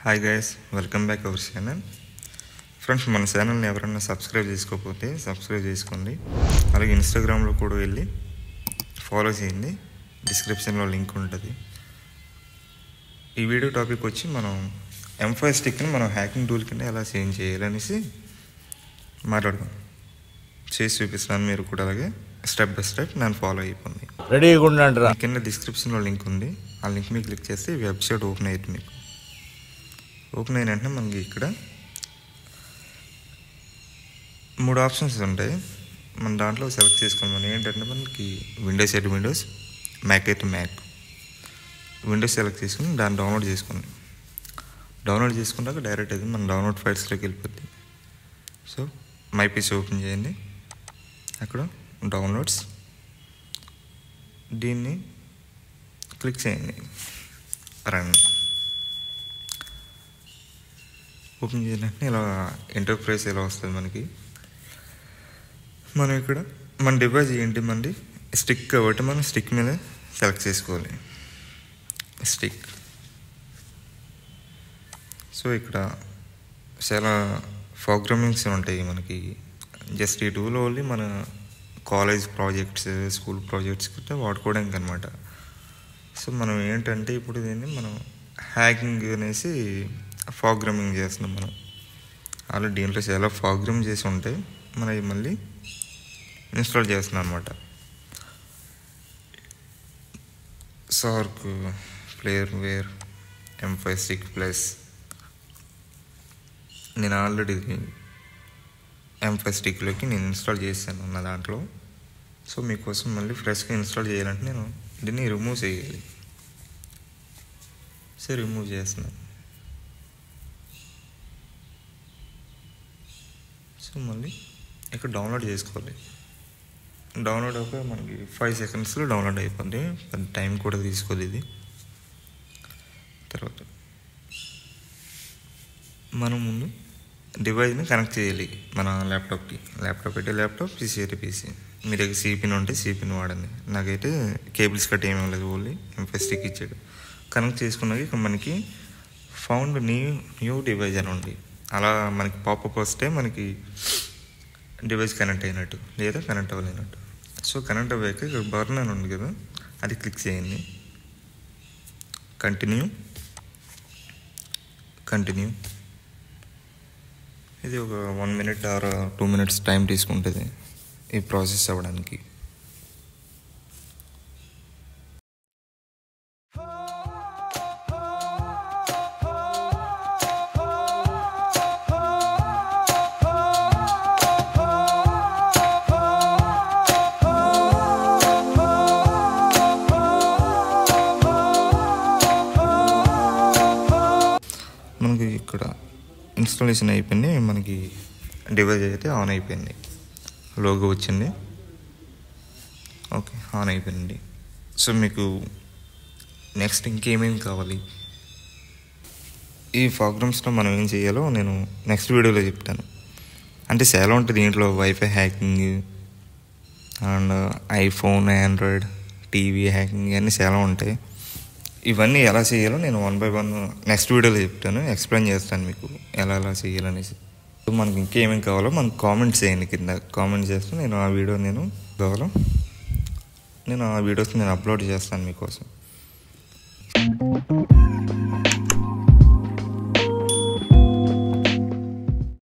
Hi guys, welcome back our channel. Friends, మన ఛానల్ని ఎవరైనా సబ్స్క్రైబ్ చేసుకోకపోతే సబ్స్క్రైబ్ చేసుకోండి. అలాగే ఇన్స్టాగ్రామ్లో కూడా వెళ్ళి ఫాలో చేయండి, డిస్క్రిప్షన్లో లింక్ ఉంటుంది. ఈ వీడియో టాపిక్ వచ్చి మనం M5 స్టిక్ని మనం హ్యాకింగ్ టూల్ కింద ఎలా చేంజ్ చేయాలనేసి మాట్లాడదాం. చేసి చూపిస్తాను, మీరు కూడా అలాగే స్టెప్ బై స్టెప్ నన్ను ఫాలో అయిపోండి. రెడీగా కింద డిస్క్రిప్షన్లో లింక్ ఉంది. ఆ లింక్ మీద క్లిక్ చేస్తే వెబ్సైట్ ఓపెన్ అయ్యింది. మీకు ఓపెన్ అయిన వెంటనే మనకి ఇక్కడ 3 ఆప్షన్స్ ఉంటాయి. మన దాంట్లో సెలెక్ట్ చేసుకోండి. మనం ఏంటంటే మనకి విండోస్ అయితే విండోస్, మ్యాక్ అయితే మ్యాక్. విండోస్ సెలెక్ట్ చేసుకుని దాన్ని డౌన్లోడ్ చేసుకోండి. డౌన్లోడ్ చేసుకున్నాక డైరెక్ట్ అది మన డౌన్లోడ్ ఫైల్స్లోకి వెళ్ళిపోద్ది. సో మై పీసీ ఓపెన్ చేయండి. అక్కడ డౌన్లోడ్స్, దీన్ని క్లిక్ చేయండి. రన్ ఓపెన్ చేసినట్టు ఇలా ఎంటర్ప్రైజ్ ఇలా వస్తుంది మనకి. మనం ఇక్కడ మన డివైస్ ఏంటి, మనది స్టిక్ కాబట్టి మనం స్టిక్ మీద సెలెక్ట్ చేసుకోవాలి. స్టిక్. సో ఇక్కడ చాలా ప్రోగ్రామింగ్స్ ఉంటాయి మనకి. జస్ట్ ఈ టూల్ ఓన్లీ మన కాలేజ్ ప్రాజెక్ట్స్, స్కూల్ ప్రాజెక్ట్స్ కూడా వాడుకోవడానికి అనమాట. సో మనం ఏంటంటే ఇప్పుడు దీన్ని మనం హ్యాకింగ్ అనేసి ప్రోగ్రామింగ్ చేస్తున్నాం. మనం ఆల్రెడీ దీంట్లో చాలా ప్రోగ్రామ్ చేసి ఉంటాయి, మనం మళ్ళీ ఇన్స్టాల్ చేస్తున్నాం అనమాట. సార్క్ player where M5 stick plus. నేను ఆల్రెడీ M5 స్టిక్లోకి నేను ఇన్స్టాల్ చేశాను నా దాంట్లో. సో మీకోసం మళ్ళీ ఫ్రెష్గా ఇన్స్టాల్ చేయాలంటే నేను దీన్ని రిమూవ్ చేయాలి. సో రిమూవ్ చేస్తున్నాను. సో మళ్ళీ ఇక్కడ డౌన్లోడ్ చేసుకోవాలి. డౌన్లోడ్ ఒక మనకి 5 సెకండ్స్లో డౌన్లోడ్ అయిపోద్ది. పెద్ద టైం కూడా తీసుకోదు ఇది. తర్వాత మనం ముందు డివైస్ని కనెక్ట్ చేయాలి మన ల్యాప్టాప్కి. ల్యాప్టాప్ అయితే ల్యాప్టాప్, పీసీ అయితే పీసీ. మీ దగ్గర సిపిన్ ఉంటే సిపిన్ వాడండి. నాకైతే కేబుల్స్ కట్ ఏమీ లేదు, ఓన్లీ M5 స్టిక్ ఇచ్చాడు. కనెక్ట్ చేసుకున్నాక ఇక మనకి ఫౌండ్ న్యూ డివైస్ అని ఉంది. అలా మనకి పాపప్ వస్తే మనకి డివైస్ కనెక్ట్ అయినట్టు, లేదా కనెక్ట్ అవ్వలేనట్టు. సో కనెక్ట్ అవ్వాక ఇక్కడ బర్న్ అని ఉంది కదా, అది క్లిక్ చేయండి. కంటిన్యూ. ఇది ఒక 1 minute ఆర్ 2 minutes టైం తీసుకుంటుంది ఈ ప్రాసెస్ అవ్వడానికి. మనకి ఇక్కడ ఇన్స్టాలేషన్ అయిపోయింది. మనకి డివైస్ అయితే ఆన్ అయిపోయింది, లోగో వచ్చింది. ఓకే, ఆన్ అయిపోయింది. సో మీకు నెక్స్ట్ ఇంకేమేమి కావాలి, ఈ ప్రోగ్రామ్స్లో మనం ఏం చేయాలో నేను నెక్స్ట్ వీడియోలో చెప్తాను. అంటే చాలా ఉంటుంది దీంట్లో. Wifi hacking and iPhone, Android TV hacking అన్నీ చాలా ఉంటాయి. ఇవన్నీ ఎలా చేయాలో నేను 1 by 1 నెక్స్ట్ వీడియోలో చెప్తాను, ఎక్స్ప్లెయిన్ చేస్తాను మీకు ఎలా చేయాలనేసి. మనకి ఇంకేమేమి కావాలో మనకు కామెంట్స్ చేయండి. కింద కామెంట్ చేస్తే నేను ఆ వీడియో నేను ఆ వీడియోస్ అప్లోడ్ చేస్తాను మీకోసం.